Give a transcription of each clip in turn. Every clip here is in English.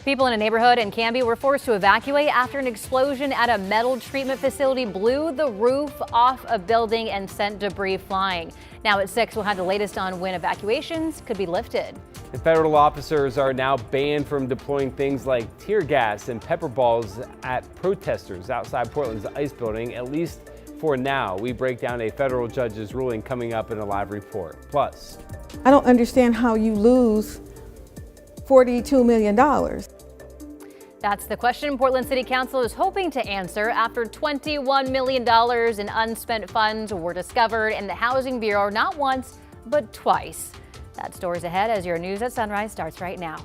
People in a neighborhood in Canby were forced to evacuate after an explosion at a metal treatment facility blew the roof off a building and sent debris flying. Now at 6, we'll have the latest on when evacuations could be lifted. And federal officers are now banned from deploying things like tear gas and pepper balls at protesters outside Portland's ICE building, at least for now. We break down a federal judge's ruling coming up in a live report. Plus, I don't understand how you lose $42 million. That's the question Portland City Council is hoping to answer after $21 million in unspent funds were discovered in the Housing Bureau not once, but twice. That story's ahead as your news at Sunrise starts right now.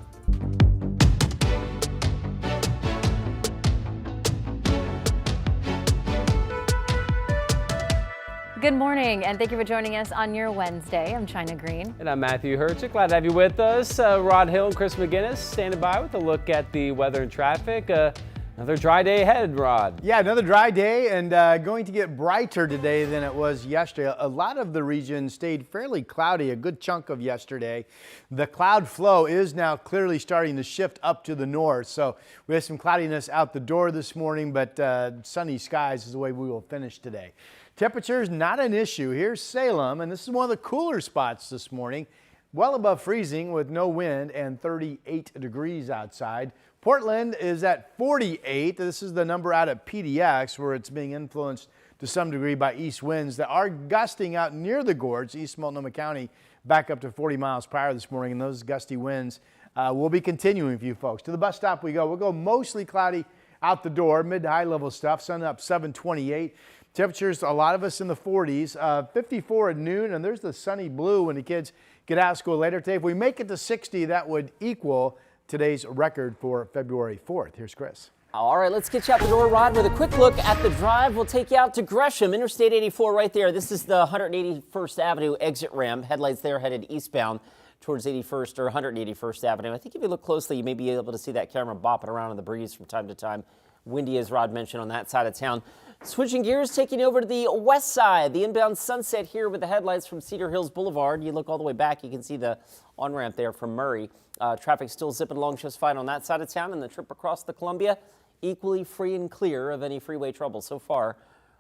Good morning, and thank you for joining us on your Wednesday. I'm China Green. and I'm Matthew Herchick. Glad to have you with us. Rod Hill and Chris McGinnis standing by with a look at the weather and traffic. Another dry day ahead, Rod. Yeah, another dry day and going to get brighter today than it was yesterday. A lot of the region stayed fairly cloudy, a good chunk of yesterday. The cloud flow is now clearly starting to shift up to the north. So we have some cloudiness out the door this morning, but sunny skies is the way we will finish today. Temperatures not an issue. Here's Salem, and this is one of the cooler spots this morning. Well above freezing with no wind and 38 degrees outside. Portland is at 48. This is the number out at PDX, where it's being influenced to some degree by east winds that are gusting out near the gorge, East Multnomah County, back up to 40 miles per hour this morning. And those gusty winds will be continuing for you folks. To the bus stop we go. We'll go mostly cloudy out the door, mid to high level stuff. Sun up 728. Temperatures, a lot of us in the 40s, 54 at noon, and there's the sunny blue when the kids get out of school later today. If we make it to 60, that would equal today's record for February 4th. Here's Chris. All right, let's get you out the door, Rod, with a quick look at the drive. We'll take you out to Gresham, Interstate 84 right there. This is the 181st Avenue exit ramp. Headlights there headed eastbound towards 81st or 181st Avenue. I think if you look closely, you may be able to see that camera bopping around in the breeze from time to time. Windy, as Rod mentioned, on that side of town. Switching gears, taking over to the west side, the inbound Sunset here with the headlights from Cedar Hills Boulevard. You look all the way back, you can see the on-ramp there from Murray. Traffic still zipping along just fine on that side of town, and the trip across the Columbia equally free and clear of any freeway trouble. So far,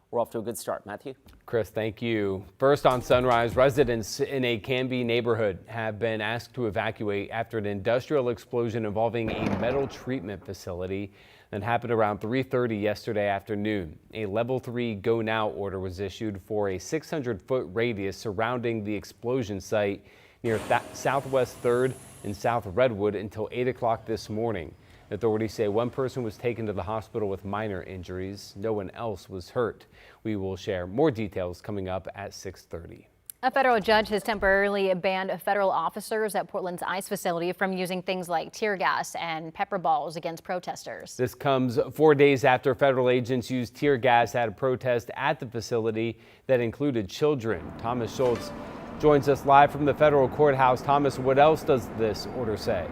we're off to a good start. Matthew? Chris, thank you. First on Sunrise, residents in a Canby neighborhood have been asked to evacuate after an industrial explosion involving a metal treatment facility that happened around 3:30 yesterday afternoon. A level 3 go now order was issued for a 600-foot radius surrounding the explosion site near Southwest 3rd and South Redwood until 8 o'clock this morning. Authorities say one person was taken to the hospital with minor injuries. No one else was hurt. We will share more details coming up at 6:30. A federal judge has temporarily banned federal officers at Portland's ICE facility from using things like tear gas and pepper balls against protesters. This comes 4 days after federal agents used tear gas at a protest at the facility that included children. Thomas Schultz joins us live from the federal courthouse. Thomas, what else does this order say?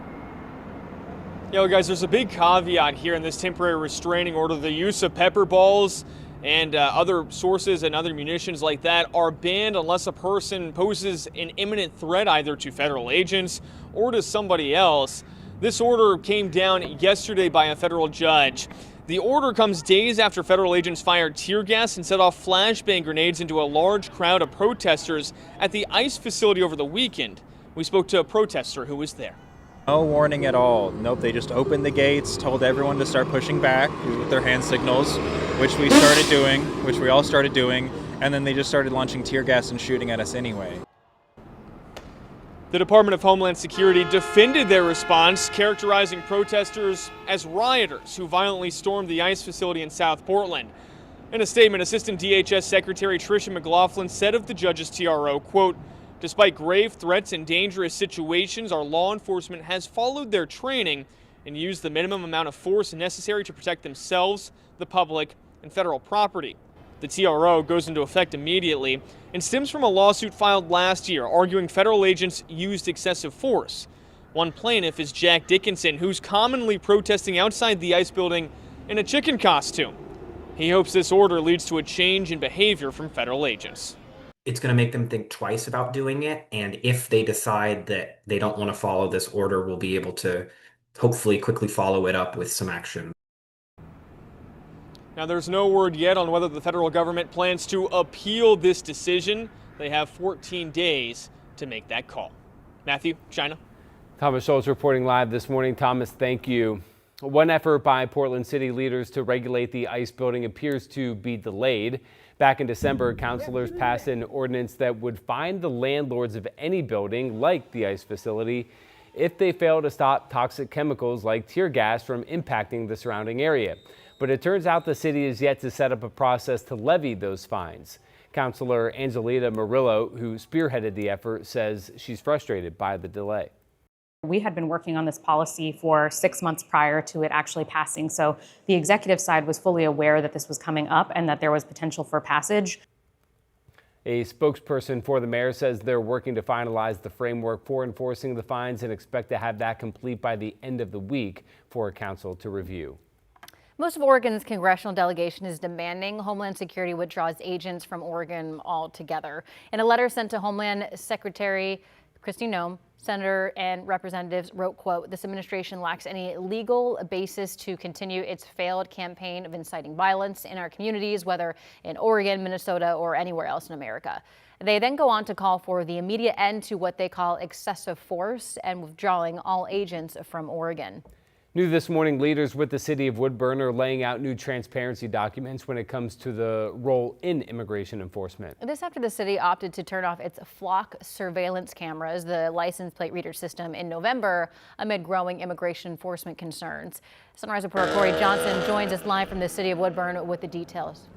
Yeah, well, guys, there's a big caveat here in this temporary restraining order. The use of pepper balls and other sources and other munitions like that are banned unless a person poses an imminent threat either to federal agents or to somebody else. This order came down yesterday by a federal judge. The order comes days after federal agents fired tear gas and set off flashbang grenades into a large crowd of protesters at the ICE facility over the weekend. We spoke to a protester who was there. No warning at all. Nope, they just opened the gates, told everyone to start pushing back with their hand signals, which we all started doing, and then they just started launching tear gas and shooting at us anyway. The Department of Homeland Security defended their response, characterizing protesters as rioters who violently stormed the ICE facility in South Portland. In a statement, Assistant DHS Secretary Tricia McLaughlin said of the judge's TRO, quote, "Despite grave threats and dangerous situations, our law enforcement has followed their training and used the minimum amount of force necessary to protect themselves, the public, and federal property." The TRO goes into effect immediately and stems from a lawsuit filed last year arguing federal agents used excessive force. One plaintiff is Jack Dickinson, who's commonly protesting outside the ICE building in a chicken costume. He hopes this order leads to a change in behavior from federal agents. It's going to make them think twice about doing it. And if they decide that they don't want to follow this order, we'll be able to hopefully quickly follow it up with some action. Now, there's no word yet on whether the federal government plans to appeal this decision. They have 14 days to make that call. Matthew, China. Thomas Schultz reporting live this morning. Thomas, thank you. One effort by Portland city leaders to regulate the ICE building appears to be delayed. Back in December, councilors passed an ordinance that would fine the landlords of any building like the ICE facility if they fail to stop toxic chemicals like tear gas from impacting the surrounding area. But it turns out the city is yet to set up a process to levy those fines. Councilor Angelita Murillo, who spearheaded the effort, says she's frustrated by the delay. We had been working on this policy for 6 months prior to it actually passing, so the executive side was fully aware that this was coming up and that there was potential for passage. A spokesperson for the mayor says they're working to finalize the framework for enforcing the fines and expect to have that complete by the end of the week for council to review. Most of Oregon's congressional delegation is demanding Homeland Security withdraws agents from Oregon altogether. In a letter sent to Homeland Secretary Kristi Noem, Senator and representatives wrote, quote, "This administration lacks any legal basis to continue its failed campaign of inciting violence in our communities, whether in Oregon, Minnesota, or anywhere else in America." They then go on to call for the immediate end to what they call excessive force and withdrawing all agents from Oregon. New this morning, leaders with the city of Woodburn are laying out new transparency documents when it comes to the role in immigration enforcement. This after the city opted to turn off its flock surveillance cameras, the license plate reader system, in November amid growing immigration enforcement concerns. Sunrise reporter Corey Johnson joins us live from the city of Woodburn with the details.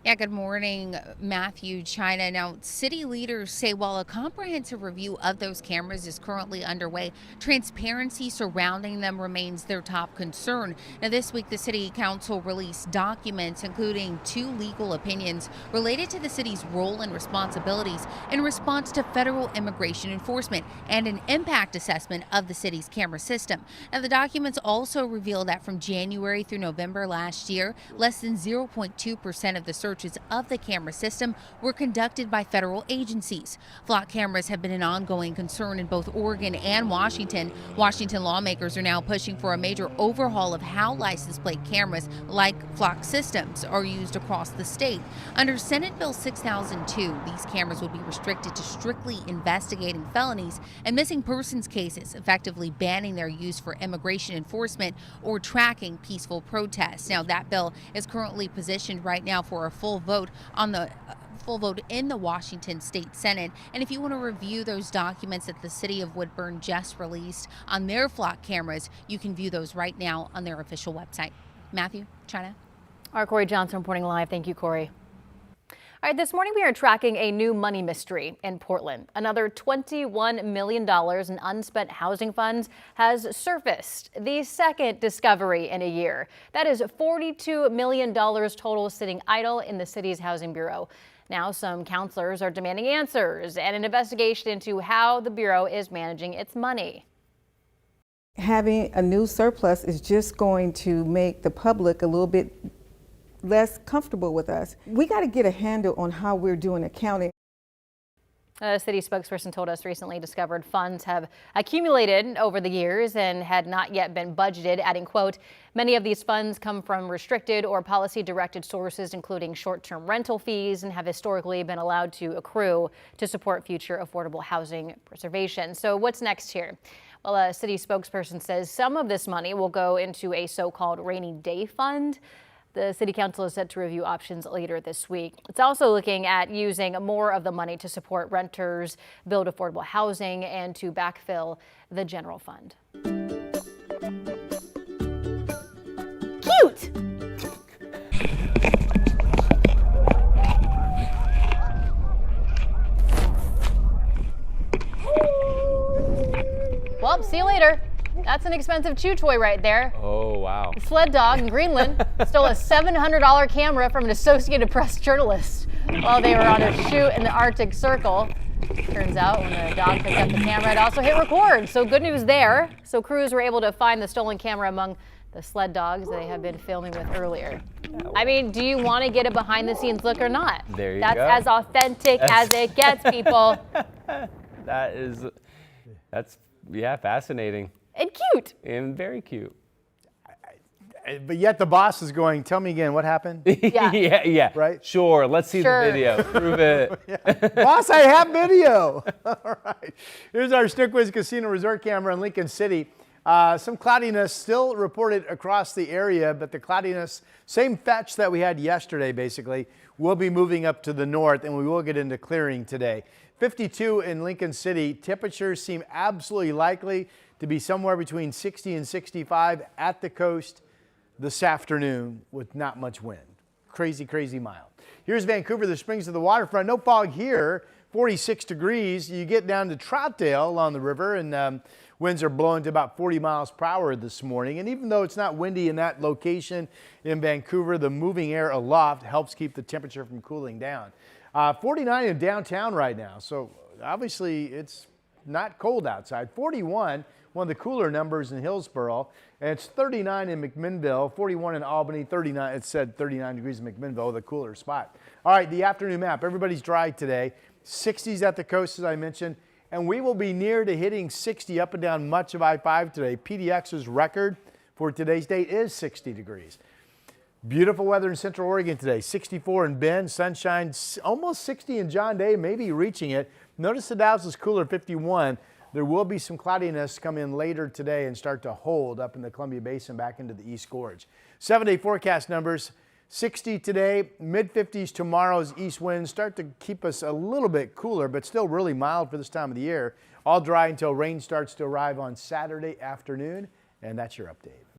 Yeah, good morning, Matthew, China. Now, city leaders say while a comprehensive review of those cameras is currently underway, transparency surrounding them remains their top concern. Now, this week, the city council released documents, including 2 legal opinions related to the city's role and responsibilities in response to federal immigration enforcement and an impact assessment of the city's camera system. Now, the documents also reveal that from January through November last year, less than 0.2% of the searches of the camera system were conducted by federal agencies. Flock cameras have been an ongoing concern in both Oregon and Washington. Washington lawmakers are now pushing for a major overhaul of how license plate cameras like flock systems are used across the state. Under Senate Bill 6002, these cameras would be restricted to strictly investigating felonies and missing persons cases, effectively banning their use for immigration enforcement or tracking peaceful protests. Now, that bill is currently positioned right now for a full vote in the Washington State Senate. And if you want to review those documents that the city of Woodburn just released on their flock cameras, you can view those right now on their official website. Matthew, China. Our Corey Johnson reporting live. Thank you, Corey. All right, this morning we are tracking a new money mystery in Portland. Another $21 million in unspent housing funds has surfaced. The second discovery in a year. That is $42 million total sitting idle in the city's housing bureau. Now some counselors are demanding answers and an investigation into how the bureau is managing its money. Having a new surplus is just going to make the public a little bit less comfortable with us. We got to get a handle on how we're doing accounting. A city spokesperson told us recently discovered funds have accumulated over the years and had not yet been budgeted, adding, quote, "Many of these funds come from restricted or policy-directed sources, including short-term rental fees, and have historically been allowed to accrue to support future affordable housing preservation." So what's next here? Well, a city spokesperson says some of this money will go into a so-called rainy day fund. The city council is set to review options later this week. It's also looking at using more of the money to support renters, build affordable housing, and to backfill the general fund. Cute! Well, see you later. That's an expensive chew toy right there. Oh, wow. The sled dog in Greenland stole a $700 camera from an Associated Press journalist while they were on a shoot in the Arctic Circle. Turns out when the dog picked up the camera, it also hit record. So good news there. So crews were able to find the stolen camera among the sled dogs they had been filming with earlier. I mean, do you want to get a behind the scenes look or not? There you That's go. as authentic as it gets, people. That's Yeah, fascinating And cute. and very cute. But yet the boss is going, tell me again, what happened? Yeah. yeah. Right? Sure. Let's see Sure. the video. Prove it. Boss, I have video. All right. Here's our Snookwiz Casino Resort camera in Lincoln City. Some cloudiness still reported across the area, but the cloudiness, same fetch that we had yesterday, basically, will be moving up to the north, and we will get into clearing today. 52 in Lincoln City. Temperatures seem absolutely likely to be somewhere between 60 and 65 at the coast this afternoon with not much wind. Crazy, crazy mild. Here's Vancouver, the Springs of the waterfront. No fog here, 46 degrees. You get down to Troutdale along the river, and winds are blowing to about 40 miles per hour this morning. And even though it's not windy in that location in Vancouver, the moving air aloft helps keep the temperature from cooling down. 49 in downtown right now, so obviously it's not cold outside. 41, one of the cooler numbers in Hillsborough, and it's 39 in McMinnville, 41 in Albany, 39, it said 39 degrees in McMinnville, the cooler spot. All right, the afternoon map. Everybody's dry today. 60s at the coast, as I mentioned, and we will be near to hitting 60 up and down much of I-5 today. PDX's record for today's date is 60 degrees. Beautiful weather in Central Oregon today. 64 in Bend, sunshine, almost 60 in John Day, maybe reaching it. Notice the Dalles is cooler, 51. There will be some cloudiness come in later today and start to hold up in the Columbia Basin back into the East Gorge. 7-day forecast numbers, 60 today, mid-50s tomorrow's east winds start to keep us a little bit cooler, but still really mild for this time of the year. All dry until rain starts to arrive on Saturday afternoon, and that's your update.